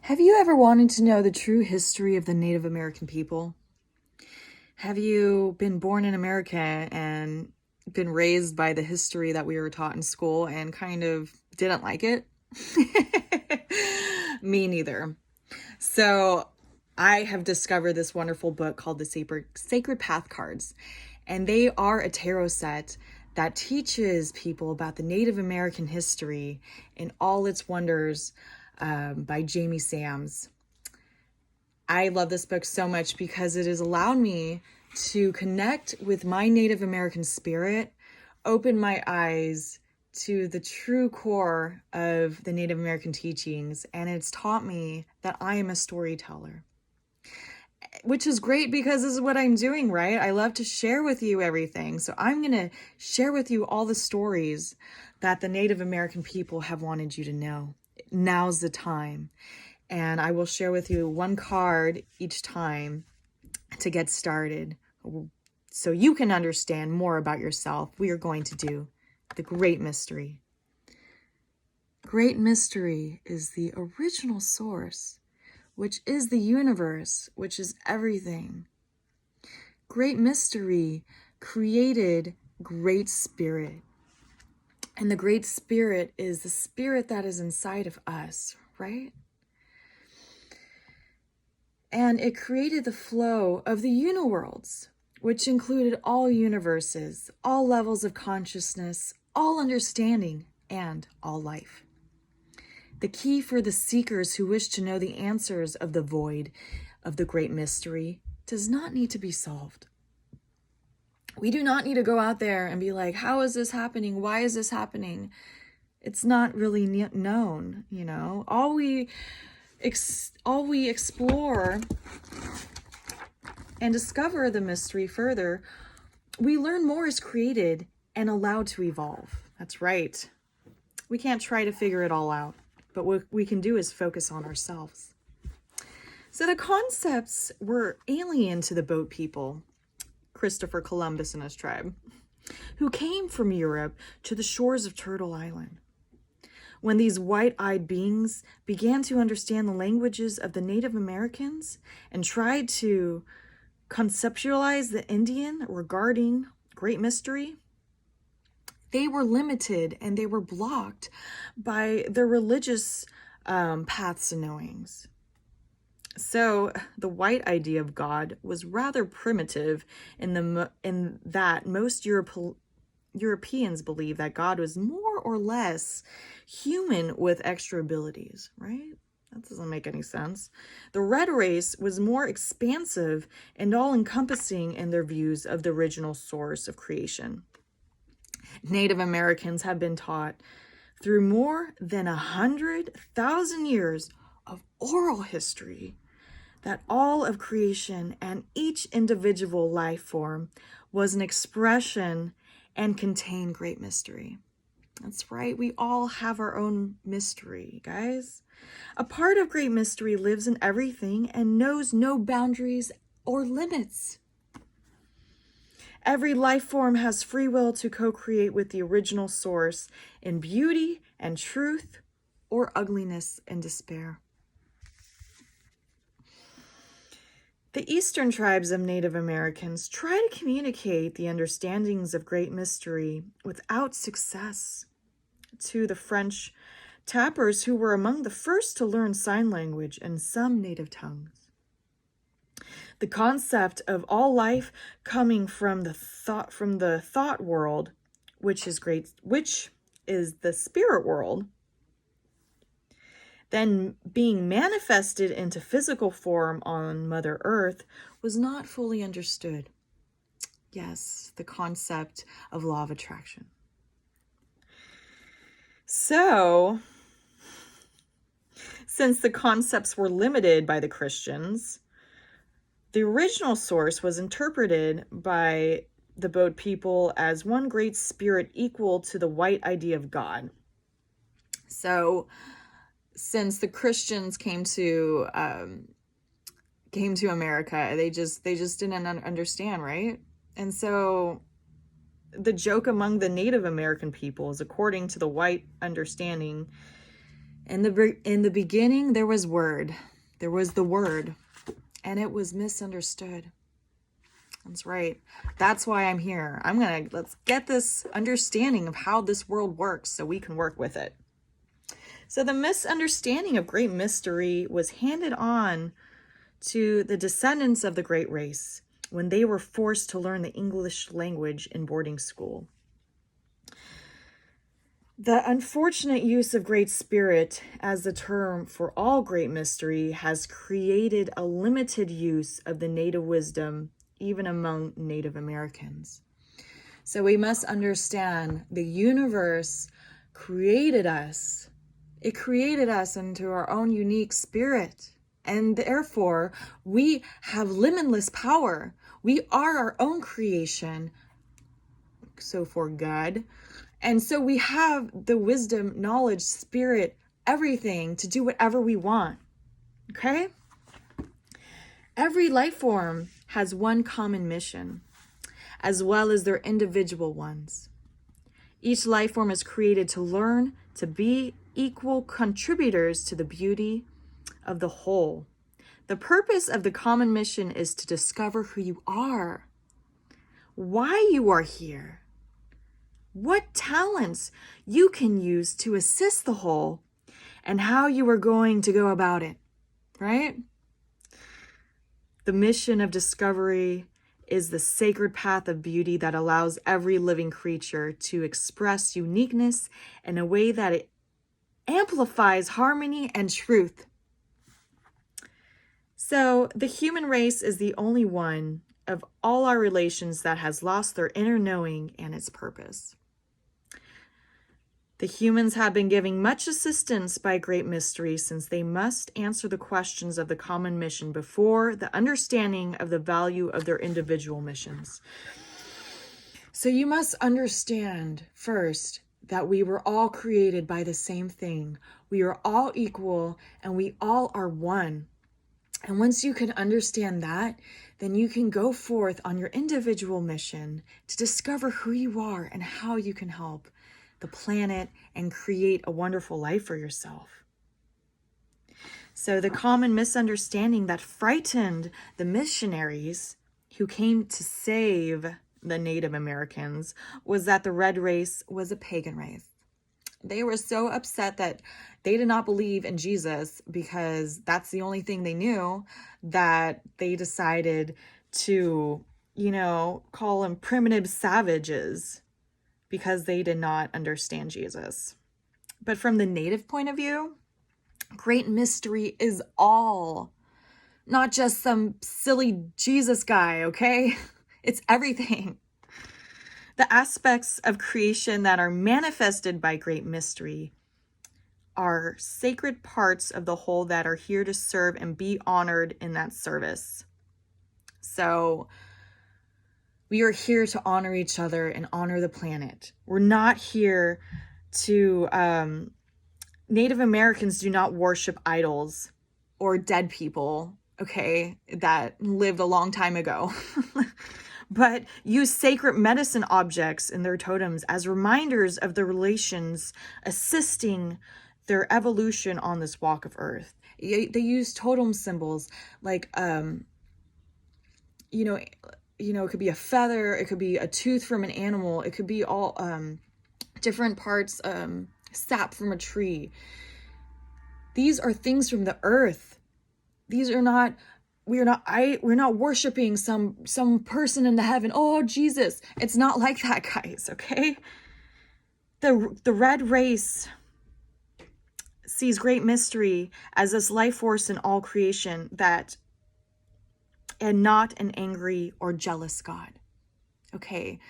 Have you ever wanted to know the true history of the Native American people? Have you been born in America and been raised by the history that we were taught in school and kind of didn't like it? Me neither. So I have discovered this wonderful book called the Sacred Path Cards, and they are a tarot set that teaches people about the Native American history and all its wonders, by Jamie Sams. I love this book so much because it has allowed me to connect with my Native American spirit, open my eyes to the true core of the Native American teachings, and it's taught me that I am a storyteller. Which is great because this is what I'm doing, right? I love to share with you everything. So I'm going to share with you all the stories that the Native American people have wanted you to know. Now's the time. And I will share with you one card each time to get started so you can understand more about yourself. We are going to do the Great Mystery. Great Mystery is the original source, which is the universe, which is everything. Great Mystery created Great Spirit. And the Great Spirit is the spirit that is inside of us, right? And it created the flow of the uniworlds, which included all universes, all levels of consciousness, all understanding, and all life. The key for the seekers who wish to know the answers of the void of the Great Mystery does not need to be solved. We do not need to go out there and be like, how is this happening? Why is this happening? It's not really known, you know. All we explore and discover the mystery further, we learn more is created and allowed to evolve. That's right. We can't try to figure it all out, but what we can do is focus on ourselves. So the concepts were alien to the boat people, Christopher Columbus and his tribe, who came from Europe to the shores of Turtle Island. When these white-eyed beings began to understand the languages of the Native Americans and tried to conceptualize the Indian regarding Great Mystery, they were limited and they were blocked by their religious paths and knowings. So the white idea of God was rather primitive in that most Europeans believe that God was more or less human with extra abilities, right? That doesn't make any sense. The red race was more expansive and all-encompassing in their views of the original source of creation. Native Americans have been taught through more than 100,000 years of oral history that all of creation and each individual life form was an expression and contained Great Mystery. That's right, we all have our own mystery, guys. A part of Great Mystery lives in everything and knows no boundaries or limits. Every life form has free will to co-create with the original source in beauty and truth, or ugliness and despair. The Eastern tribes of Native Americans try to communicate the understandings of Great Mystery without success to the French tappers, who were among the first to learn sign language and some native tongues. The concept of all life coming from the thought world, which is the spirit world, then being manifested into physical form on Mother Earth, was not fully understood. Yes, the concept of law of attraction. So, since the concepts were limited by the Christians, the original source was interpreted by the boat people as one great spirit equal to the white idea of God. So, since the Christians came to America, they just didn't understand, right? And so the joke among the Native American peoples, according to the white understanding, In the beginning, there was Word. There was the Word, and it was misunderstood. That's right. That's why I'm here. Let's get this understanding of how this world works so we can work with it. So the misunderstanding of great mystery was handed on to the descendants of the great race when they were forced to learn the English language in boarding school. The unfortunate use of Great Spirit as the term for all great mystery has created a limited use of the native wisdom, even among Native Americans. So we must understand the universe created us. It created us into our own unique spirit. And therefore, we have limitless power. We are our own creation. So for God. And so we have the wisdom, knowledge, spirit, everything to do whatever we want. Okay? Every life form has one common mission, as well as their individual ones. Each life form is created to learn to be equal contributors to the beauty of the whole. The purpose of the common mission is to discover who you are, why you are here, what talents you can use to assist the whole, and how you are going to go about it, right? The mission of discovery is the sacred path of beauty that allows every living creature to express uniqueness in a way that it amplifies harmony and truth. So the human race is the only one of all our relations that has lost their inner knowing and its purpose. The humans have been giving much assistance by great mystery since they must answer the questions of the common mission before the understanding of the value of their individual missions. So you must understand first that we were all created by the same thing. We are all equal and we all are one. And once you can understand that, then you can go forth on your individual mission to discover who you are and how you can help the planet and create a wonderful life for yourself. So the common misunderstanding that frightened the missionaries who came to save the Native Americans was that the red race was a pagan race. They were so upset that they did not believe in Jesus because that's the only thing they knew, that they decided to, call them primitive savages because they did not understand Jesus. But from the native point of view, great mystery is all, not just some silly Jesus guy, okay? It's everything. The aspects of creation that are manifested by great mystery are sacred parts of the whole that are here to serve and be honored in that service. So we are here to honor each other and honor the planet. We're not here to, Native Americans do not worship idols or dead people, okay, that lived a long time ago. But use sacred medicine objects in their totems as reminders of the relations assisting their evolution on this walk of earth. They use totem symbols like, it could be a feather, it could be a tooth from an animal, it could be all different parts, sap from a tree. These are things from the earth. We're not worshiping some person in the heaven. Oh, Jesus. It's not like that, guys, okay? The red race sees great mystery as this life force in all creation and not an angry or jealous God. Okay,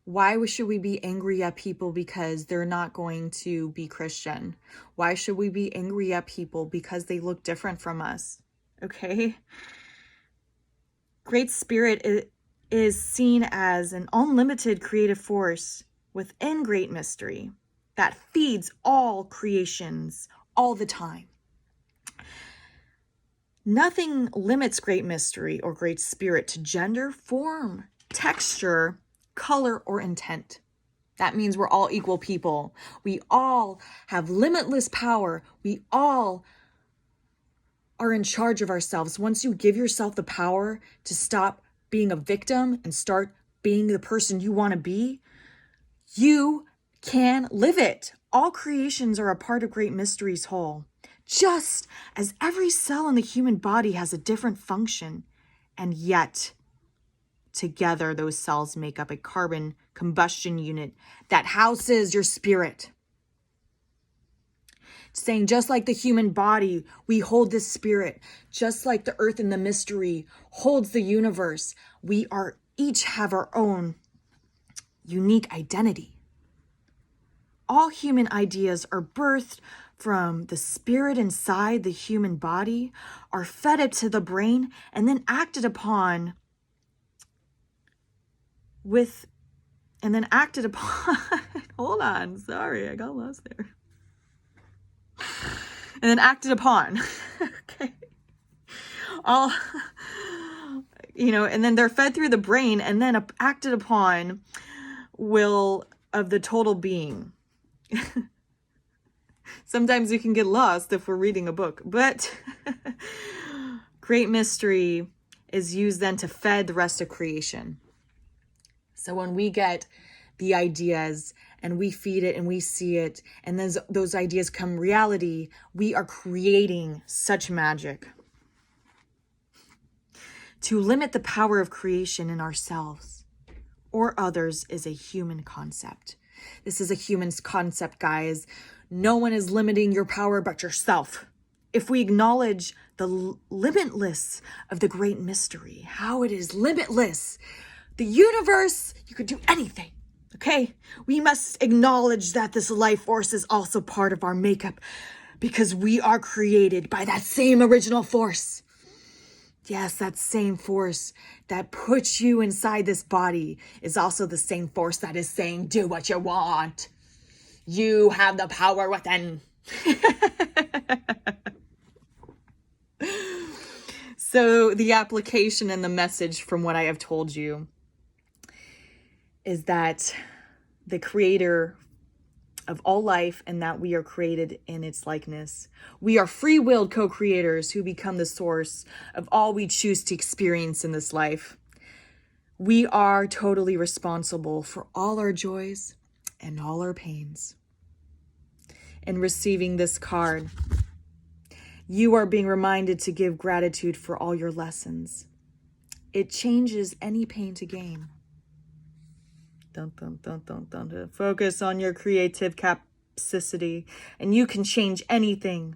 why should we be angry at people because they're not going to be Christian? Why should we be angry at people because they look different from us? Okay? Great Spirit is seen as an unlimited creative force within great mystery that feeds all creations all the time. Nothing limits great mystery or great spirit to gender, form, texture, color, or intent. That means we're all equal people. We all have limitless power. We all are in charge of ourselves. Once you give yourself the power to stop being a victim and start being the person you want to be, you can live it. All creations are a part of Great Mystery's whole. Just as every cell in the human body has a different function, and yet together those cells make up a carbon combustion unit that houses your spirit. Saying just like the human body, we hold this spirit. Just like the earth and the mystery holds the universe, we are each have our own unique identity. All human ideas are birthed from the spirit inside the human body, are fed up to the brain, and then acted upon hold on, sorry, I got lost there. And then acted upon. Okay. And then they're fed through the brain and then acted upon will of the total being. Sometimes we can get lost if we're reading a book, but Great Mystery is used then to fed the rest of creation. So when we get the ideas and we feed it and we see it, and then those ideas come reality, we are creating such magic. To limit the power of creation in ourselves or others is a human concept. This is a human concept, guys. No one is limiting your power but yourself. If we acknowledge the limitless of the Great Mystery, how it is limitless, the universe, you could do anything, okay? We must acknowledge that this life force is also part of our makeup because we are created by that same original force. Yes, that same force that puts you inside this body is also the same force that is saying, do what you want. You have the power within. So the application and the message from what I have told you is that the creator of all life and that we are created in its likeness. We are free-willed co-creators who become the source of all we choose to experience in this life. We are totally responsible for all our joys and all our pains. In receiving this card, you are being reminded to give gratitude for all your lessons. It changes any pain to gain. Dun, dun, dun, dun, dun, dun. Focus on your creative capacity, and you can change anything.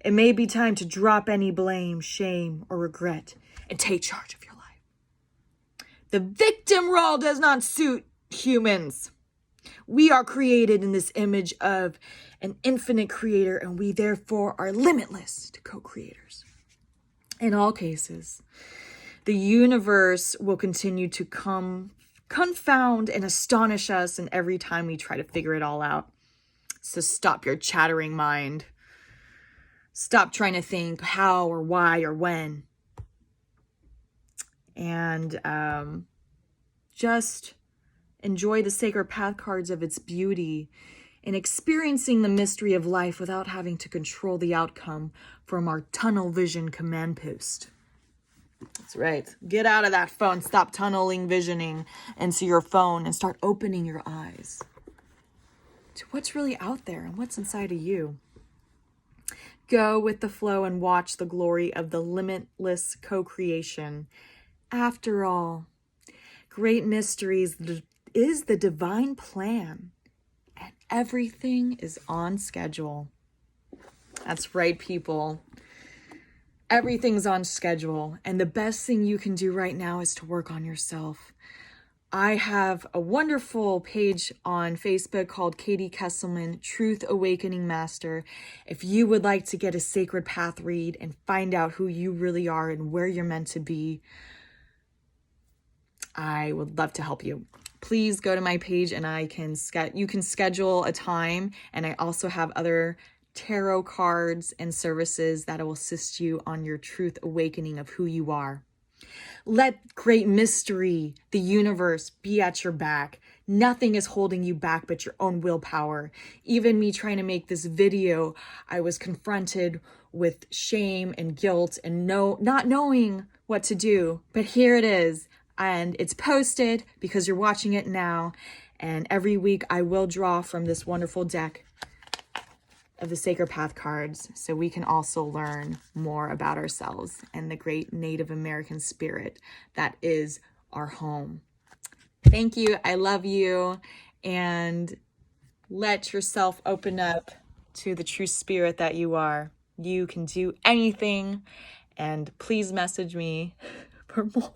It may be time to drop any blame, shame, or regret and take charge of your life. The victim role does not suit humans. We are created in this image of an infinite creator, and we therefore are limitless to co-creators. In all cases, the universe will continue to confound and astonish us, and every time we try to figure it all out. So stop your chattering mind. Stop trying to think how or why or when. And just enjoy the sacred path cards of its beauty and experiencing the mystery of life without having to control the outcome from our tunnel vision command post. That's right. Get out of that phone. Stop tunneling visioning into your phone and start opening your eyes to what's really out there and what's inside of you. Go with the flow and watch the glory of the limitless co-creation. After all, Great Mysteries is the divine plan, and everything is on schedule. That's right, people. Everything's on schedule, and the best thing you can do right now is to work on yourself. I have a wonderful page on Facebook called Katie Kesselman, Truth Awakening Master. If you would like to get a sacred path read and find out who you really are and where you're meant to be, I would love to help you. Please go to my page and you can schedule a time, and I also have other tarot cards and services that will assist you on your truth awakening of who you are. Let Great Mystery, the universe, be at your back. Nothing is holding you back but your own willpower. Even me trying to make this video, I was confronted with shame and guilt and not knowing what to do. But here it is, and it's posted because you're watching it now. And every week I will draw from this wonderful deck of the Sacred Path cards, so we can also learn more about ourselves and the great Native American spirit that is our home. Thank you. I love you. And let yourself open up to the true spirit that you are. You can do anything. And please message me for more.